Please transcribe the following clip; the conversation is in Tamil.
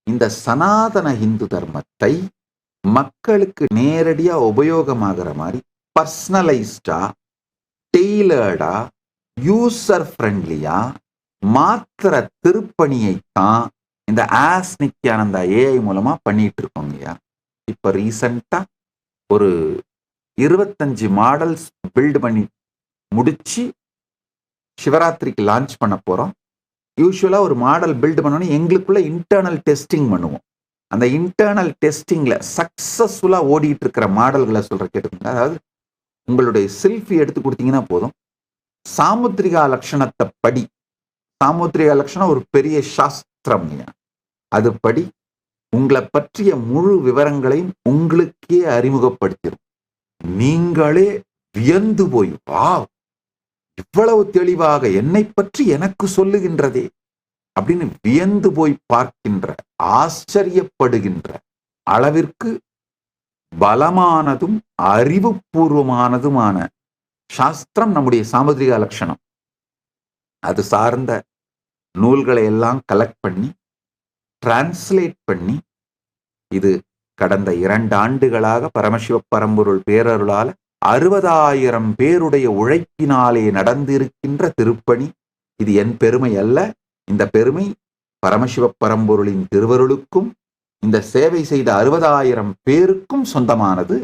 இந்த சனாதன இந்து தர்மத்தை மக்களுக்கு நேரடியா உபயோகமாகிற மாதிரி பர்சனலைஸ்டா, டெய்லர்டா, யூசர் ஃப்ரெண்ட்லியா மாத்திர திருப்பணியைத்தான் இந்த ஆஸ் நித்யானந்தா ஏஐ மூலமா பண்ணிட்டு இருக்கோங்கய்யா. இப்ப ரீசெண்டா ஒரு 25 மாடல்ஸ் பில்ட் பண்ணி முடிச்சு சிவராத்திரிக்கு லான்ச் பண்ண போறோம். யூஸ்வலா ஒரு மாடல் பில்ட் பண்ணோன்னு எங்களுக்குள்ள இன்டர்னல் டெஸ்டிங் பண்ணுவோம். அந்த இன்டர்னல் டெஸ்டிங்ல சக்சஸ்ஃபுல்லா ஓடிட்டு இருக்கிற மாடல்களை சொல்ற கேட்டுக்கோங்க. அதாவது உங்களுடைய செல்ஃபி எடுத்து கொடுத்தீங்கன்னா போதும், சாமுத்திரிகா லட்சணத்தை படி, சாமுத்திரிகா லட்சணம் ஒரு பெரிய சாஸ்திரம், அது படி உங்களை பற்றிய முழு விவரங்களையும் உங்களுக்கே அறிமுகப்படுத்திடும். நீங்களே வியந்து போய், வாவ், இவ்வளவு தெளிவாக என்னை பற்றி எனக்கு சொல்லுகின்றதே அப்படின்னு வியந்து போய் பார்க்கின்ற, ஆச்சரியப்படுகின்ற அளவிற்கு பலமானதும் அறிவுபூர்வமானதுமான சாஸ்திரம் நம்முடைய சாமுத்திரிகா லட்சணம். அது சார்ந்த நூல்களை எல்லாம் கலெக்ட் பண்ணி டிரான்ஸ்லேட் பண்ணி, இது கடந்த 2 ஆண்டுகளாக பரமசிவ பரம்பொருள் பேரருளால 60,000 பேருடைய உழைப்பினாலே நடந்திருக்கின்ற திருப்பணி. இது என் பெருமை அல்ல. இந்த பெருமை பரமசிவ பரம்பொருளின் திருவருளுக்கும் இந்த சேவை செய்த 60,000 பேருக்கும் சொந்தமானது.